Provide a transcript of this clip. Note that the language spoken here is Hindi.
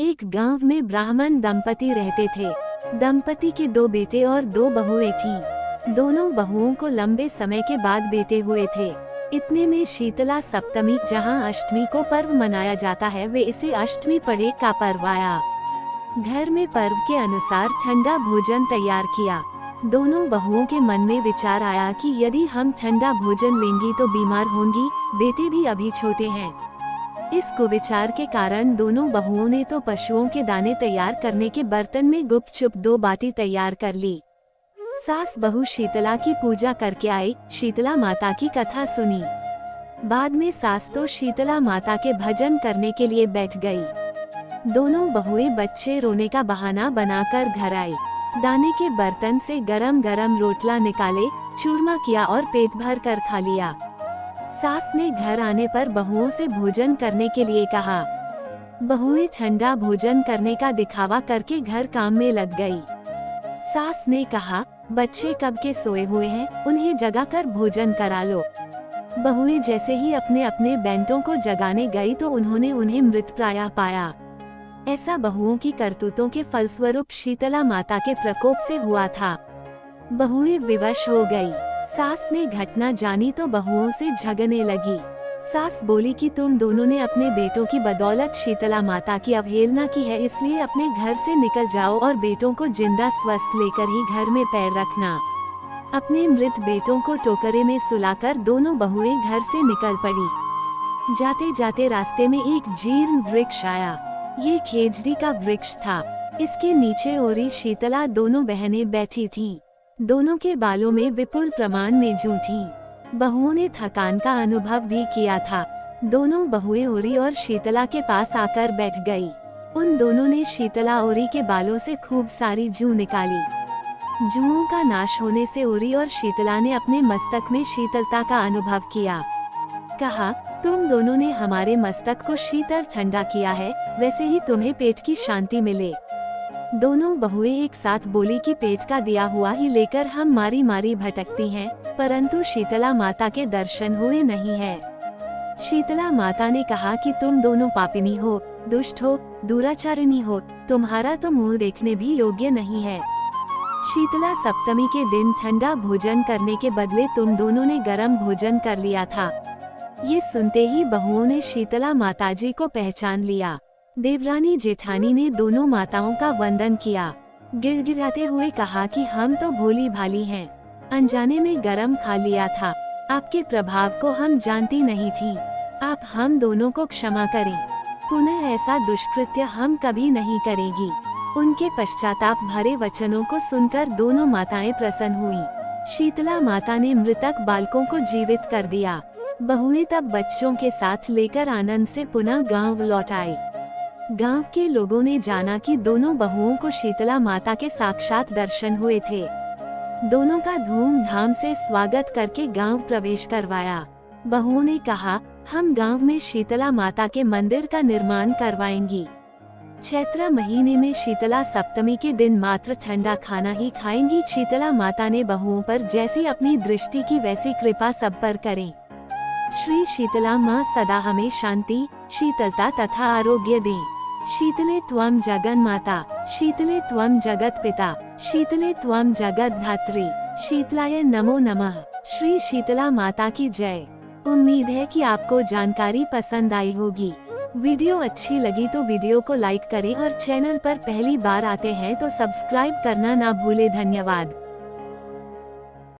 एक गांव में ब्राह्मण दंपति रहते थे। दंपति के 2 बेटे और 2 बहुएं थीं। दोनों बहुओं को लंबे समय के बाद बेटे हुए थे। इतने में शीतला सप्तमी, जहां अष्टमी को पर्व मनाया जाता है, वे इसे अष्टमी पड़े का पर्व आया। घर में पर्व के अनुसार ठंडा भोजन तैयार किया। दोनों बहुओं के मन में विचार आया कि यदि हम ठंडा भोजन लेंगी तो बीमार होंगी, बेटे भी अभी छोटे हैं। इस कुविचार के कारण दोनों बहुओं ने तो पशुओं के दाने तैयार करने के बर्तन में गुपचुप 2 बाटी तैयार कर ली। सास बहू शीतला की पूजा करके आई, शीतला माता की कथा सुनी। बाद में सास तो शीतला माता के भजन करने के लिए बैठ गई। दोनों बहुएं बच्चे रोने का बहाना बनाकर घर आई। दाने के बर्तन से गरम गरम रोटला निकाले, चूरमा किया और पेट भर कर खा लिया। सास ने घर आने पर बहुओं से भोजन करने के लिए कहा। बहुएं ठंडा भोजन करने का दिखावा करके घर काम में लग गई। सास ने कहा, बच्चे कब के सोए हुए हैं, उन्हें जगाकर भोजन करा लो। बहुएं जैसे ही अपने अपने बेटों को जगाने गई तो उन्होंने उन्हें मृतप्राय पाया। ऐसा बहुओं की करतूतों के फलस्वरूप शीतला माता के प्रकोप से हुआ था। बहुएं विवश हो गई। सास ने घटना जानी तो बहुओं से झगड़ने लगी। सास बोली कि तुम दोनों ने अपने बेटों की बदौलत शीतला माता की अवहेलना की है, इसलिए अपने घर से निकल जाओ और बेटों को जिंदा स्वस्थ लेकर ही घर में पैर रखना। अपने मृत बेटों को टोकरे में सुलाकर दोनों बहुएं घर से निकल पड़ी। जाते जाते रास्ते में एक जीर्ण वृक्ष आया। ये खेजड़ी का वृक्ष था। इसके नीचे ओरी शीतला दोनों बहनें बैठी थीं। दोनों के बालों में विपुल प्रमाण में जूं थीं। बहुओं ने थकान का अनुभव भी किया था। दोनों बहुएं ओरी और शीतला के पास आकर बैठ गई। उन दोनों ने शीतला ओरी के बालों से खूब सारी जूं निकाली। जूओं का नाश होने से ओरी और शीतला ने अपने मस्तक में शीतलता का अनुभव किया। कहा, तुम दोनों ने हमारे मस्तक को शीतल ठंडा किया है, वैसे ही तुम्हें पेट की शांति मिले। दोनों बहुएं एक साथ बोली कि पेट का दिया हुआ ही लेकर हम मारी मारी भटकती हैं, परंतु शीतला माता के दर्शन हुए नहीं है। शीतला माता ने कहा कि तुम दोनों पापिनी हो, दुष्ट हो, दुराचारिणी हो, तुम्हारा तो मुंह देखने भी योग्य नहीं है। शीतला सप्तमी के दिन ठंडा भोजन करने के बदले तुम दोनों ने गर्म भोजन कर लिया था। ये सुनते ही बहुओं ने शीतला माताजी को पहचान लिया। देवरानी जेठानी ने दोनों माताओं का वंदन किया। गिड़गिड़ाते हुए कहा कि हम तो भोली भाली हैं, अनजाने में गरम खा लिया था। आपके प्रभाव को हम जानती नहीं थी। आप हम दोनों को क्षमा करें। पुनः ऐसा दुष्कृत्य हम कभी नहीं करेगी। उनके पश्चाताप भरे वचनों को सुनकर दोनों माताएं प्रसन्न हुईं। शीतला माता ने मृतक बालकों को जीवित कर दिया। बहुएं तब बच्चों के साथ लेकर आनंद से पुनः गांव लौट आई। गांव के लोगों ने जाना कि दोनों बहुओं को शीतला माता के साक्षात दर्शन हुए थे। दोनों का धूमधाम से स्वागत करके गांव प्रवेश करवाया। बहुओं ने कहा, हम गांव में शीतला माता के मंदिर का निर्माण करवाएंगी। चैत्र महीने में शीतला सप्तमी के दिन मात्र ठंडा खाना ही खाएंगी। शीतला माता ने बहुओं पर जैसी अपनी दृष्टि की वैसी कृपा सब पर करें। श्री शीतला माँ सदा हमें शांति, शीतलता तथा आरोग्य दें। शीतले त्वं जगन माता, शीतले त्वं जगत पिता, शीतले त्वं जगत धात्री, शीतलाय नमो नमः। श्री शीतला माता की जय। उम्मीद है कि आपको जानकारी पसंद आई होगी। वीडियो अच्छी लगी तो वीडियो को लाइक करें और चैनल पर पहली बार आते हैं तो सब्सक्राइब करना ना भूले। धन्यवाद।